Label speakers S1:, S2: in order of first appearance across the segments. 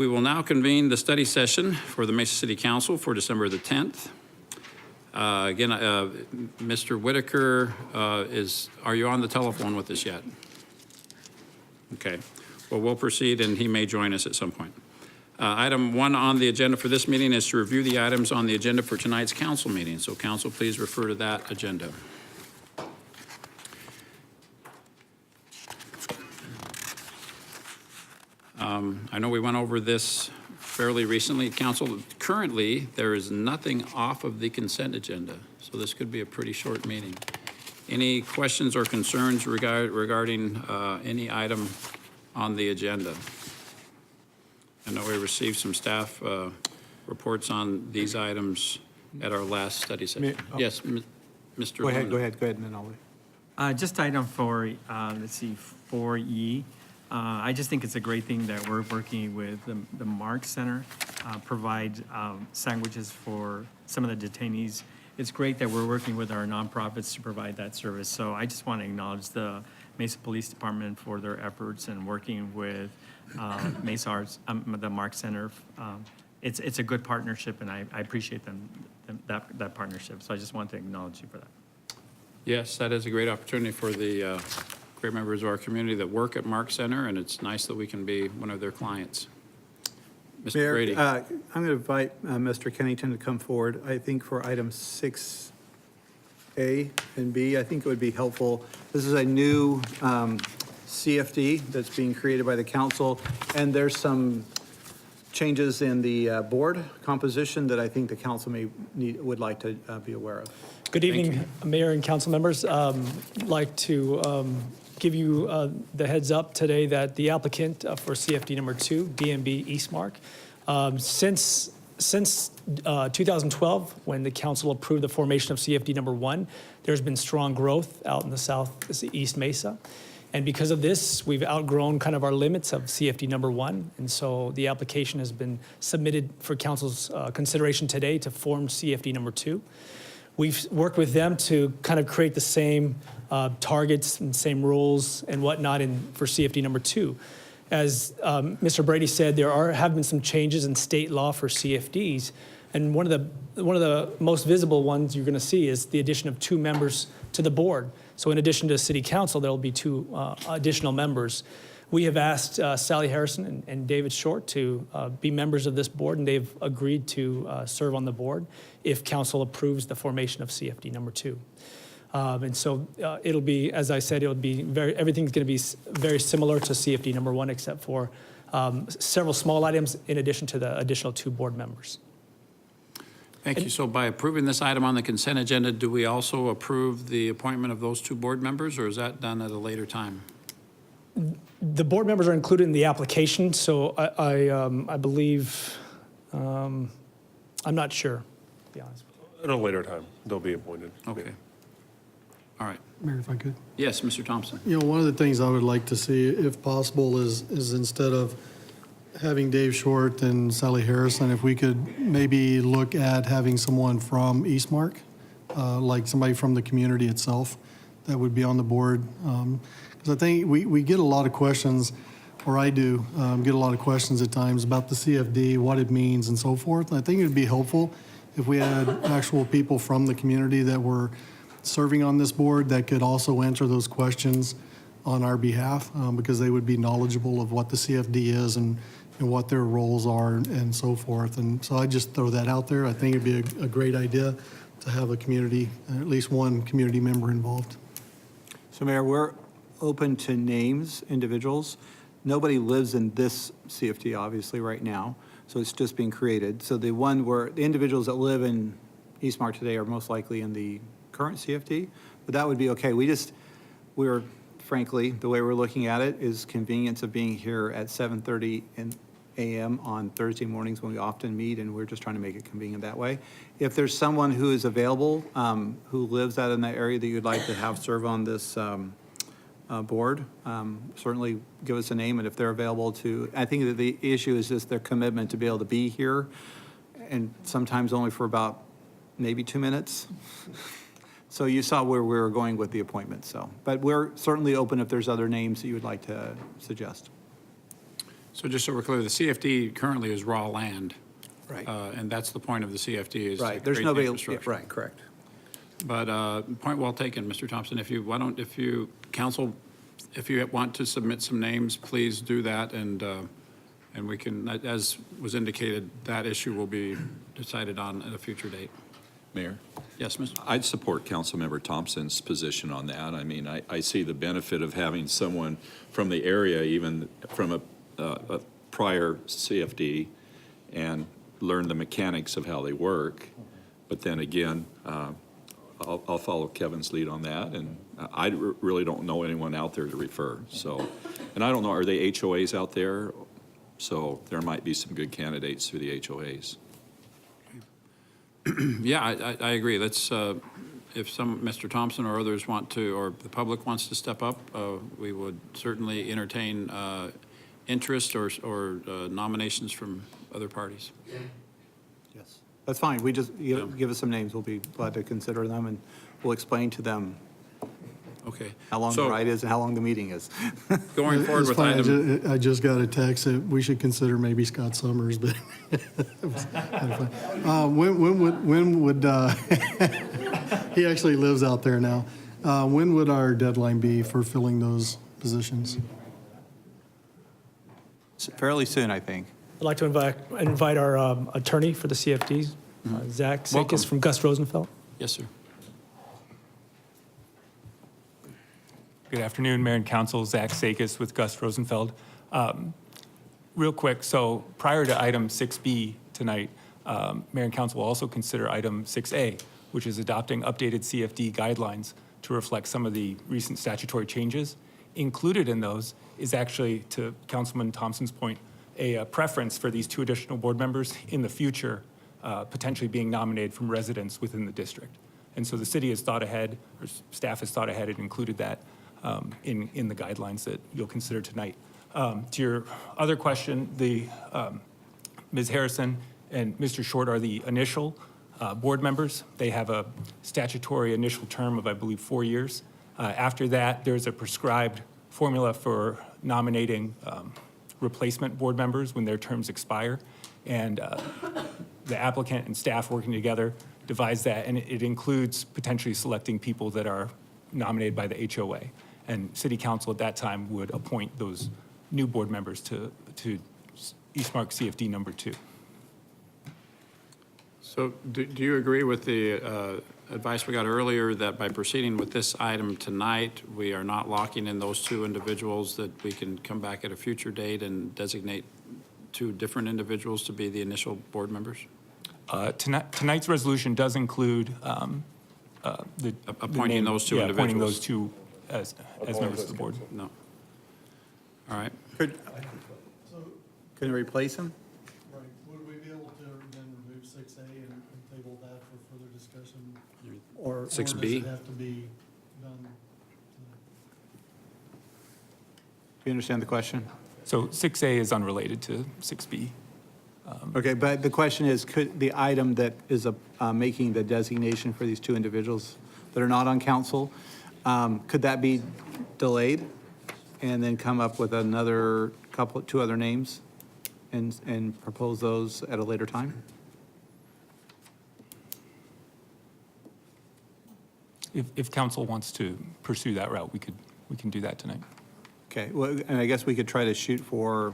S1: We will now convene the study session for the Mesa City Council for December the 10th. Again, Mr. Whitaker, are you on the telephone with us yet? Okay. Well, we'll proceed, and he may join us at some point. Item 1 on the agenda for this meeting is to review the items on the agenda for tonight's council meeting. So council, please refer to that agenda. I know we went over this fairly recently, council. Currently, there is nothing off of the consent agenda, so this could be a pretty short meeting. Any questions or concerns regarding any item on the agenda? I know we received some staff reports on these items at our last study session. Yes, Mr.
S2: Go ahead, and then I'll.
S3: Just item for, let's see, 4E. I just think it's a great thing that we're working with the Mark Center, provide sandwiches for some of the detainees. It's great that we're working with our nonprofits to provide that service. So I just want to acknowledge the Mesa Police Department for their efforts and working with Mesa Arts, the Mark Center. It's a good partnership, and I appreciate that partnership. So I just want to acknowledge you for that.
S1: Yes, that is a great opportunity for the great members of our community that work at Mark Center, and it's nice that we can be one of their clients. Mr.
S2: Mayor,
S1: Brady.
S2: I'm going to invite Mr. Kennington to come forward. I think for items 6A and B, I think it would be helpful. This is a new CFD that's being created by the council, and there's some changes in the board composition that I think the council would like to be aware of.
S4: Good evening, Mayor and council members. I'd like to give you the heads up today that the applicant for CFD number 2, DMB Eastmark, since 2012, when the council approved the formation of CFD number 1, there's been strong growth out in the southeast Mesa. And because of this, we've outgrown kind of our limits of CFD number 1. And so the application has been submitted for council's consideration today to form CFD number 2. We've worked with them to kind of create the same targets and same rules and whatnot for CFD number 2. As Mr. Brady said, there have been some changes in state law for CFDs, and one of the most visible ones you're going to see is the addition of 2 members to the board. So in addition to city council, there will be 2 additional members. We have asked Sally Harrison and David Short to be members of this board, and they've agreed to serve on the board if council approves the formation of CFD number 2. And so it'll be, as I said, everything's going to be very similar to CFD number 1, except for several small items in addition to the additional 2 board members.
S1: Thank you. So by approving this item on the consent agenda, do we also approve the appointment of those 2 board members, or is that done at a later time?
S4: The board members are included in the application, so I believe, I'm not sure, to be honest.
S5: At a later time, they'll be appointed.
S1: Okay. All right.
S6: Mayor, if I could.
S1: Yes, Mr. Thompson.
S6: You know, one of the things I would like to see, if possible, is instead of having Dave Short and Sally Harrison, if we could maybe look at having someone from Eastmark, like somebody from the community itself, that would be on the board. Because I think we get a lot of questions, or I do get a lot of questions at times about the CFD, what it means, and so forth. And I think it would be helpful if we had actual people from the community that were serving on this board that could also answer those questions on our behalf, because they would be knowledgeable of what the CFD is and what their roles are and so forth. And so I just throw that out there. I think it'd be a great idea to have a community, at least one community member involved.
S2: So Mayor, we're open to names, individuals. Nobody lives in this CFD, obviously, right now, so it's just being created. So the individuals that live in Eastmark today are most likely in the current CFD, but that would be okay. We're frankly, the way we're looking at it is convenience of being here at 7:30 a.m. on Thursday mornings when we often meet, and we're just trying to make it convenient that way. If there's someone who is available, who lives out in that area that you'd like to have serve on this board, certainly give us a name, and if they're available to, I think that the issue is just their commitment to be able to be here, and sometimes only for about maybe 2 minutes. So you saw where we were going with the appointment, so. But we're certainly open if there's other names that you would like to suggest.
S1: So just so we're clear, the CFD currently is raw land.
S2: Right.
S1: And that's the point of the CFD is to
S2: Right, there's
S1: create the
S2: nobody,
S1: infrastructure.
S2: right, correct.
S1: But point well taken, Mr. Thompson. If you council, if you want to submit some names, please do that, and we can, as was indicated, that issue will be decided on at a future date.
S7: Mayor,
S1: Yes, Mr.
S7: I'd support Councilmember Thompson's position on that. I mean, I see the benefit of having someone from the area, even from a prior CFD, and learn the mechanics of how they work. But then again, I'll follow Kevin's lead on that, and I really don't know anyone out there to refer, so. And I don't know, are they HOAs out there? So there might be some good candidates through the HOAs.
S1: Yeah, I agree. Let's, if Mr. Thompson or others want to, or the public wants to step up, we would certainly entertain interest or nominations from other parties.
S2: Yes. That's fine. We just, give us some names. We'll be glad to consider them, and we'll explain to them
S1: Okay.
S2: how long the
S1: So,
S2: ride is and how long the meeting is.
S1: going forward
S6: It's
S1: with
S6: fine.
S1: item,
S6: I just got a text that we should consider maybe Scott Summers, but it was kind of fun. When would, he actually lives out there now. When would our deadline be for filling those positions?
S2: Fairly soon, I think.
S4: I'd like to invite our attorney for the CFD, Zach
S1: Welcome.
S4: Sakis from Gus Rosenfeld.
S1: yes, sir.
S8: Good afternoon, Mayor and Council. Zach Sakis with Gus Rosenfeld. Real quick, so prior to item 6B tonight, Mayor and Council will also consider item 6A, which is adopting updated CFD guidelines to reflect some of the recent statutory changes. Included in those is actually, to Councilman Thompson's point, a preference for these 2 additional board members in the future, potentially being nominated from residents within the district. And so the city has thought ahead, or staff has thought ahead and included that in the guidelines that you'll consider tonight. To your other question, Ms. Harrison and Mr. Short are the initial board members. They have a statutory initial term of, I believe, 4 years. After that, there's a prescribed formula for nominating replacement board members when their terms expire. And the applicant and staff working together devise that, and it includes potentially selecting people that are nominated by the HOA. And City Council at that time would appoint those new board members to Eastmark CFD number 2.
S1: So do you agree with the advice we got earlier that by proceeding with this item tonight, we are not locking in those 2 individuals, that we can come back at a future date and designate 2 different individuals to be the initial board members?
S8: Tonight's resolution does include
S1: Appointing those 2 individuals?
S8: appointing those 2 as members of the board.
S1: No. All right.
S2: Can you replace him?
S6: Right, would we be able to then remove 6A and table that for further discussion? Or
S1: 6B?
S6: does it have to be done tonight?
S2: Do you understand the question?
S8: So 6A is unrelated to 6B.
S2: Okay, but the question is, could the item that is making the designation for these 2 individuals that are not on council, could that be delayed and then come up with another 2 other names and propose those at a later time?
S8: If council wants to pursue that route, we can do that tonight.
S2: Okay, well, and I guess we could try to shoot for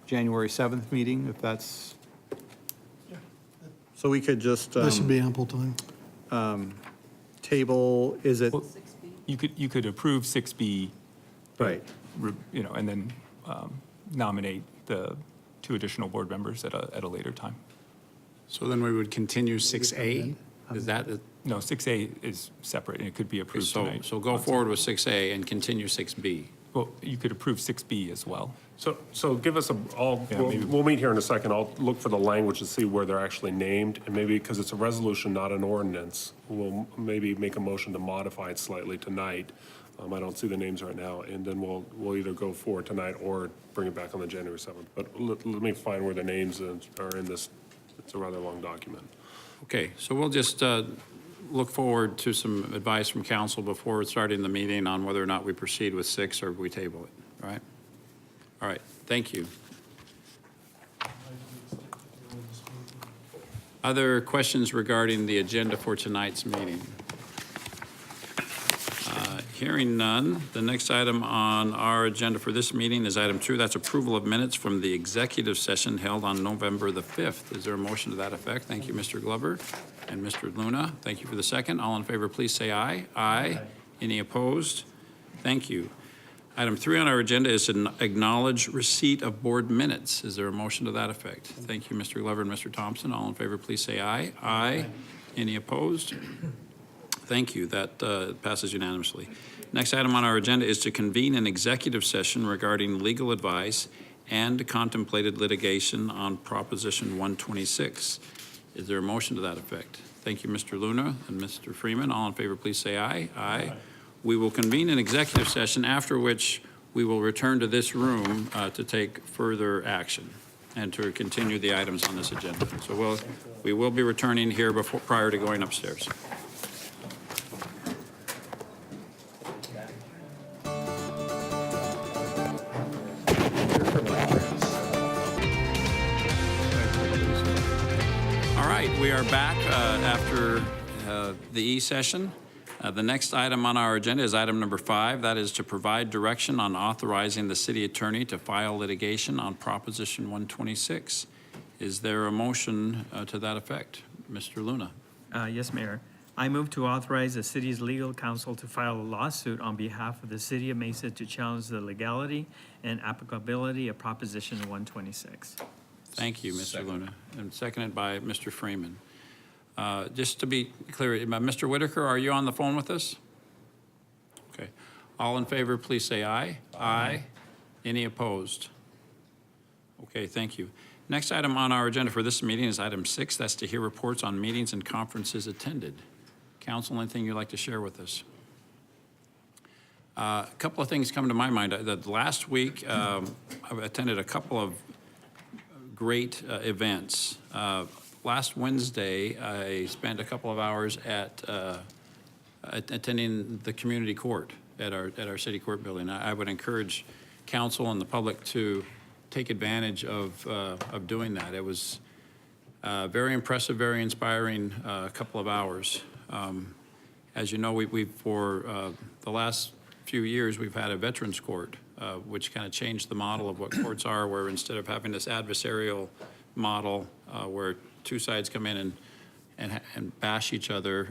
S2: January 7th meeting, if that's, so we could just
S6: That should be ample time.
S2: table, is it,
S8: Well, You could approve 6B,
S2: right,
S8: and then nominate the 2 additional board members at a later time.
S1: So then we would continue 6A? Is that,
S8: No, 6A is separate, and it could be approved tonight.
S1: so go forward with 6A and continue 6B?
S8: Well, you could approve 6B as well.
S5: So give us
S8: Yeah, maybe.
S5: we'll meet here in a second. I'll look for the language to see where they're actually named. And maybe, because it's a resolution, not an ordinance, we'll maybe make a motion to modify it slightly tonight. I don't see the names right now. And then we'll either go forward tonight or bring it back on the January 7th. But let me find where the names are in this. It's a rather long document.
S1: Okay, so we'll just look forward to some advice from council before starting the meeting on whether or not we proceed with 6 or we table it, all right? All right, thank you. Other questions regarding the agenda for tonight's meeting? Hearing none, the next item on our agenda for this meeting is item 2. That's approval of minutes from the executive session held on November the 5th. Is there a motion to that effect? Thank you, Mr. Glover and Mr. Luna. Thank you for the second. All in favor, please say aye. Aye. Any opposed? Thank you. Item 3 on our agenda is to acknowledge receipt of board minutes. Is there a motion to that effect? Thank you, Mr. Glover and Mr. Thompson. All in favor, please say aye. Aye. Any opposed? Thank you. That passes unanimously. Next item on our agenda is to convene an executive session regarding legal advice and contemplated litigation on Proposition 126. Is there a motion to that effect? Thank you, Mr. Luna and Mr. Freeman. All in favor, please say aye. Aye. We will convene an executive session, after which we will return to this room to take further action and to continue the items on this agenda. So we will be returning here prior to going upstairs. All right, we are back after the E-session. The next item on our agenda is item number 5. That is to provide direction on authorizing the city attorney to file litigation on Proposition 126. Is there a motion to that effect? Mr. Luna.
S3: Yes, Mayor. I move to authorize the city's legal counsel to file a lawsuit on behalf of the city of Mesa to challenge the legality and applicability of Proposition 126.
S1: Thank you, Mr. Luna. And seconded by Mr. Freeman. Just to be clear, Mr. Whitaker, are you on the phone with us? Okay. All in favor, please say aye. Aye. Any opposed? Okay, thank you. Next item on our agenda for this meeting is item 6. That's to hear reports on meetings and conferences attended. Council, anything you'd like to share with us? A couple of things come to my mind. Last week, I attended a couple of great events. Last Wednesday, I spent a couple of hours at attending the community court at our city court building. I would encourage council and the public to take advantage of doing that. It was very impressive, very inspiring couple of hours. As you know, we've for the last few years, we've had a veterans court, which kind of changed the model of what courts are, where instead of having this adversarial model where two sides come in and bash each other,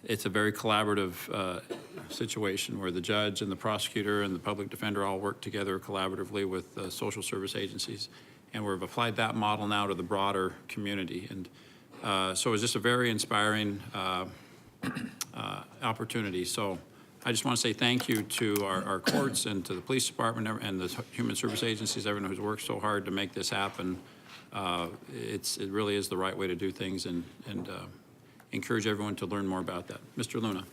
S1: it's a very collaborative situation where the judge and the prosecutor and the public defender all work together collaboratively with social service agencies. And we've applied that model now to the broader community. And so it was just a very inspiring opportunity. So I just want to say thank you to our courts and to the police department and the human service agencies, everyone who's worked so hard to make this happen. It really is the right way to do things, and encourage everyone to learn more about that. Mr. Luna.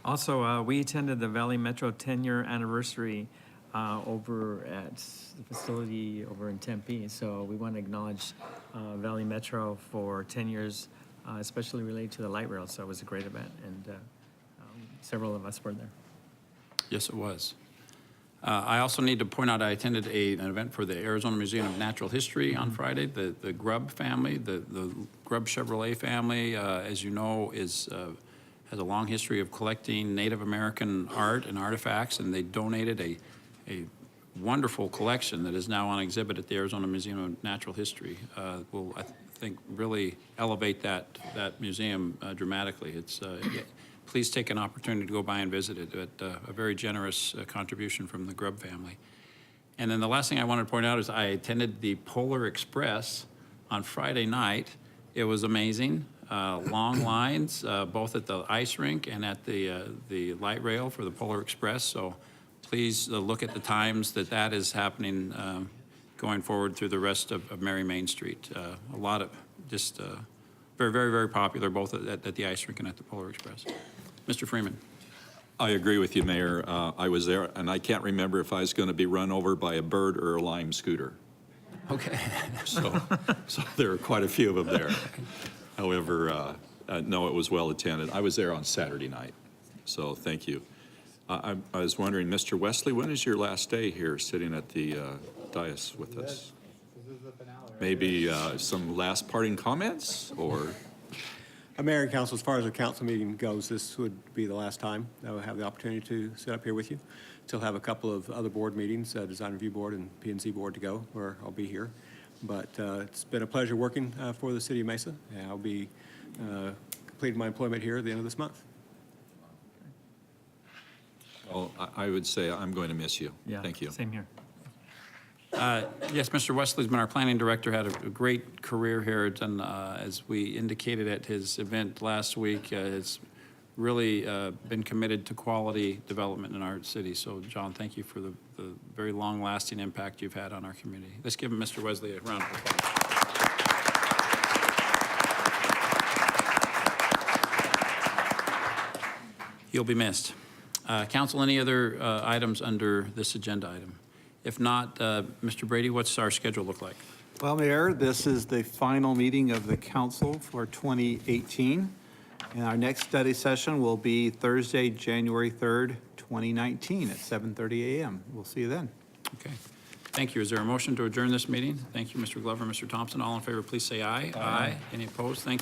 S3: Also, we attended the Valley Metro 10-year anniversary over at the facility over in Tempe. So we want to acknowledge Valley Metro for 10 years, especially related to the light rail. So it was a great event, and several of us were there.
S1: Yes, it was. I also need to point out I attended an event for the Arizona Museum of Natural History on Friday. The Grubb family, the Grubb Chevrolet family, as you know, has a long history of collecting Native American art and artifacts, and they donated a wonderful collection that is now on exhibit at the Arizona Museum of Natural History. Will, I think, really elevate that museum dramatically. Please take an opportunity to go by and visit it. A very generous contribution from the Grubb family. And then the last thing I wanted to point out is I attended the Polar Express on Friday night. It was amazing. Long lines, both at the ice rink and at the light rail for the Polar Express. So please look at the times that is happening going forward through the rest of Mary Main Street. A lot of just very, very, very popular both at the ice rink and at the Polar Express. Mr. Freeman.
S7: I agree with you, Mayor. I was there, and I can't remember if I was going to be run over by a bird or a Lime scooter.
S1: Okay.
S7: So there are quite a few of them there. However, no, it was well attended. I was there on Saturday night, so thank you. I was wondering, Mr. Wesley, when is your last day here sitting at the dais with us?
S2: This is the finale,
S7: maybe some last parting comments, or?
S9: Mayor and council, as far as the council meeting goes, this would be the last time I will have the opportunity to sit up here with you. Still have a couple of other board meetings, Design Review Board and P&Z Board to go, where I'll be here. But it's been a pleasure working for the city of Mesa, and I'll be completing my employment here at the end of this month.
S7: Well, I would say I'm going to miss you.
S3: Yeah,
S7: Thank you.
S3: Same here.
S1: Yes, Mr. Wesley's been our planning director, had a great career here, and as we indicated at his event last week, has really been committed to quality development in our city. So, John, thank you for the very long-lasting impact you've had on our community. Let's give Mr. Wesley a round of applause. He'll be missed. Council, any other items under this agenda item? If not, Mr. Brady, what's our schedule look like?
S2: Well, Mayor, this is the final meeting of the council for 2018. And our next study session will be Thursday, January 3rd, 2019 at 7:30 a.m. We'll see you then.
S1: Okay. Thank you. Is there a motion to adjourn this meeting? Thank you, Mr. Glover, Mr. Thompson. All in favor, please say aye. Aye. Any opposed? Thank you.